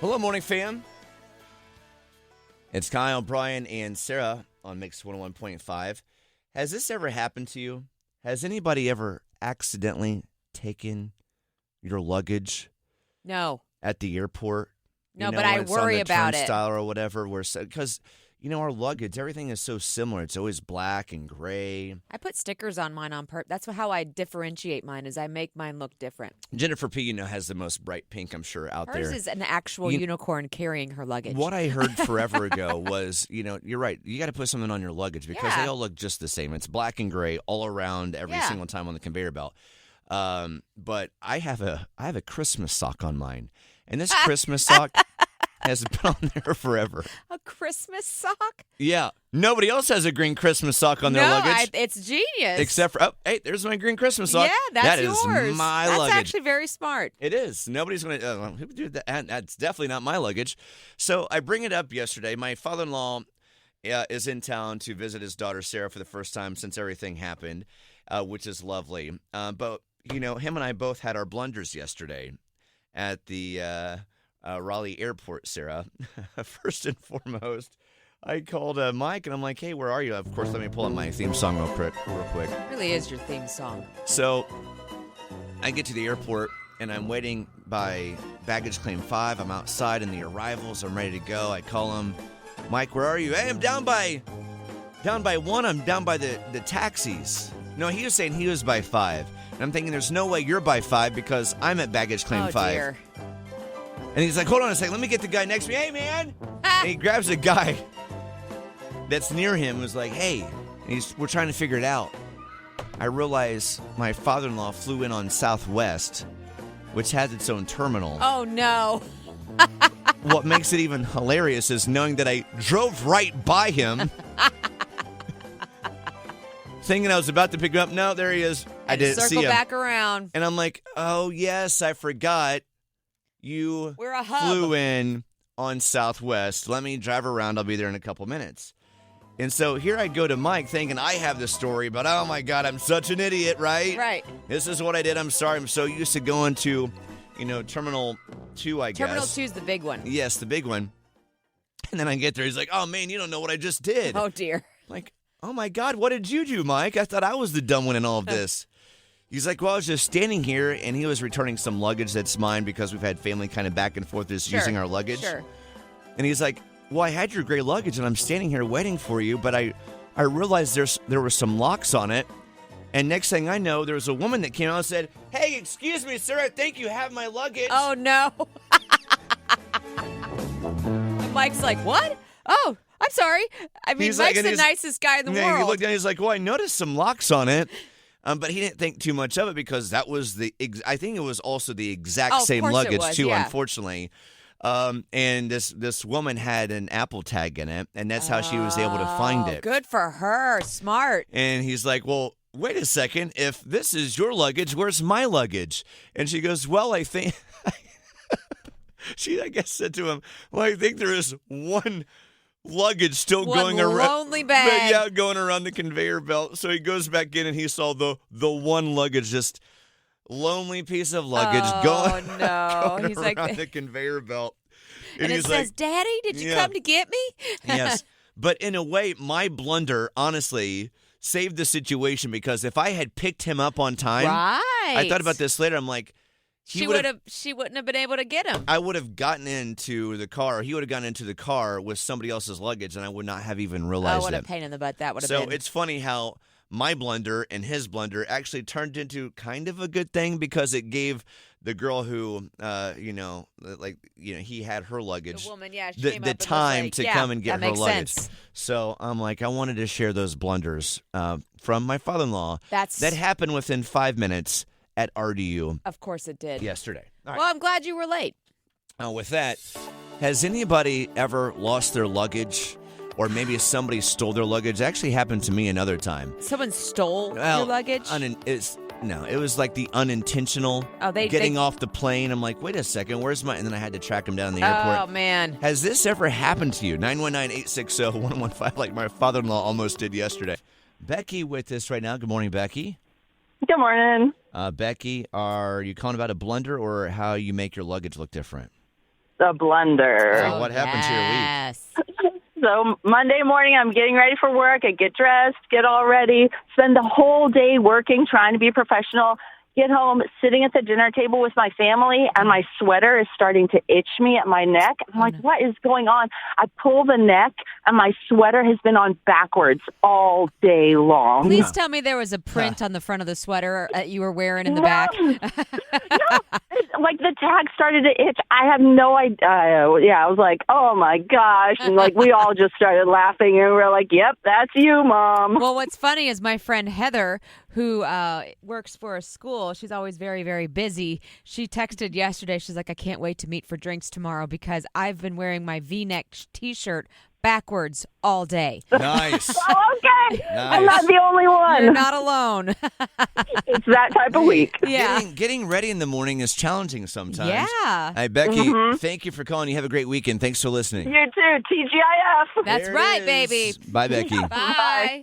Hello, morning fam. It's Kyle, Brian, and Sarah on Mix 101.5. Has this ever happened to you? Has anybody ever accidentally taken your luggage? No. At the airport? No, but I worry about it. Turnstile or whatever. Because, our luggage, everything is so similar. It's always black and gray. I put stickers on mine on purpose. That's how I differentiate mine, is I make mine look different. Jennifer P., has the most bright pink, I'm sure, out there. Hers is an actual unicorn carrying her luggage. What I heard forever ago was, you're right. You got to put something on your luggage because they all look just the same. It's black and gray all around every single time on the conveyor belt. But I have a Christmas sock on mine. And this Christmas sock has been on there forever. A Christmas sock? Yeah. Nobody else has a green Christmas sock on their luggage. It's genius. Except for, there's my green Christmas sock. Yeah, that's yours. That is my luggage. That's actually very smart. It is. Nobody's going to do that. That's definitely not my luggage. So I bring it up yesterday. My father-in-law is in town to visit his daughter Sarah for the first time since everything happened, which is lovely. But, him and I both had our blunders yesterday at the Raleigh Airport, Sarah. First and foremost, I called Mike, and I'm like, hey, where are you? Of course, let me pull up my theme song real quick. It really is your theme song. So I get to the airport, and I'm waiting by baggage claim 5. I'm outside in the arrivals. I'm ready to go. I call him, Mike, where are you? Hey, I'm down by 1. I'm down by the taxis. No, he was saying he was by 5. And I'm thinking there's no way you're by 5 because I'm at baggage claim 5. Dear. And he's like, hold on a second. Let me get the guy next to me. Hey, man. And he grabs a guy that's near him and was like, hey. And we're trying to figure it out. I realize my father-in-law flew in on Southwest, which has its own terminal. Oh, no. What makes it even hilarious is knowing that I drove right by him, thinking I was about to pick him up. No, there he is. I didn't see him. Circle back around. And I'm like, oh, yes, I forgot. We're a hub. Flew in on Southwest. Let me drive around. I'll be there in a couple minutes. And so here I go to Mike thinking I have the story, but oh my God, I'm such an idiot, right? Right. This is what I did. I'm sorry. I'm so used to going to, Terminal 2, I guess. Terminal 2 is the big one. Yes, the big one. And then I get there. He's like, oh man, you don't know what I just did. Oh dear. Like, oh my God, what did you do, Mike? I thought I was the dumb one in all of this. He's like, well, I was just standing here, and he was returning some luggage that's mine because we've had family kind of back and forth using our luggage. Sure. And he's like, well, I had your gray luggage, and I'm standing here waiting for you, but I realized there were some locks on it. And next thing I know, there was a woman that came out and said, hey, excuse me, sir, I think you have my luggage. Oh, no. Mike's like, what? Oh, I'm sorry. I mean, Mike's the nicest guy in the world. He looked down, he's like, well, I noticed some locks on it. But he didn't think too much of it because that was I think it was also the exact same luggage too, unfortunately. And this woman had an Apple tag in it, and that's how she was able to find it. Good for her. Smart. And he's like, well, wait a second. If this is your luggage, where's my luggage? And she goes, well, I think she, I guess, said to him, well, I think there is one luggage still going around. Lonely bag. Yeah, going around the conveyor belt. So he goes back in and he saw the one luggage, just lonely piece of luggage going he's around like the conveyor belt. And it says, Daddy, did you come to get me? Yes. But in a way, my blunder, honestly, saved the situation because if I had picked him up on time, I thought about this later. I'm like, she wouldn't have been able to get him. I would have gotten into the car. He would have gotten into the car with somebody else's luggage, and I would not have even realized it. What a pain in the butt that would have been. So it's funny how my blunder and his blunder actually turned into kind of a good thing because it gave the girl who, he had her luggage. The woman, she the came up time and to come and get her luggage. Sense. So I'm like, I wanted to share those blunders from my father-in-law. That happened within 5 minutes. At RDU. Of course it did. Yesterday. All right. Well, I'm glad you were late. With that, has anybody ever lost their luggage? Or maybe somebody stole their luggage? It actually happened to me another time. Someone stole your luggage? It was like the unintentional getting off the plane. I'm like, wait a second, where's my... And then I had to track him down in the airport. Oh, man. Has this ever happened to you? 919-860-1115 like my father-in-law almost did yesterday. Becky with us right now. Good morning, Becky. Good morning. Becky, are you calling about a blunder or how you make your luggage look different? the blunder. Oh, what happened to your week? Yes. So Monday morning, I'm getting ready for work. I get dressed, get all ready, spend the whole day working, trying to be professional. Get home, sitting at the dinner table with my family, and my sweater is starting to itch me at my neck. I'm like, what is going on? I pull the neck, and my sweater has been on backwards all day long. Please tell me there was a print on the front of the sweater that you were wearing in the back. No, like the tag started to itch. I have no idea. I was like, oh my gosh. And like we all just started laughing and we were like, yep, that's you, Mom. Well, what's funny is my friend Heather, who works for a school, she's always very, very busy. She texted yesterday. She's like, I can't wait to meet for drinks tomorrow because I've been wearing my V-neck T-shirt backwards all day. Nice. Oh, okay. Nice. I'm not the only one. You're not alone. It's that type of week. Yeah. Getting ready in the morning is challenging sometimes. Yeah. Hey, Becky, thank you for calling. You have a great weekend. Thanks for listening. You too. TGIF. That's There it right, is. baby. Bye, Becky. Bye.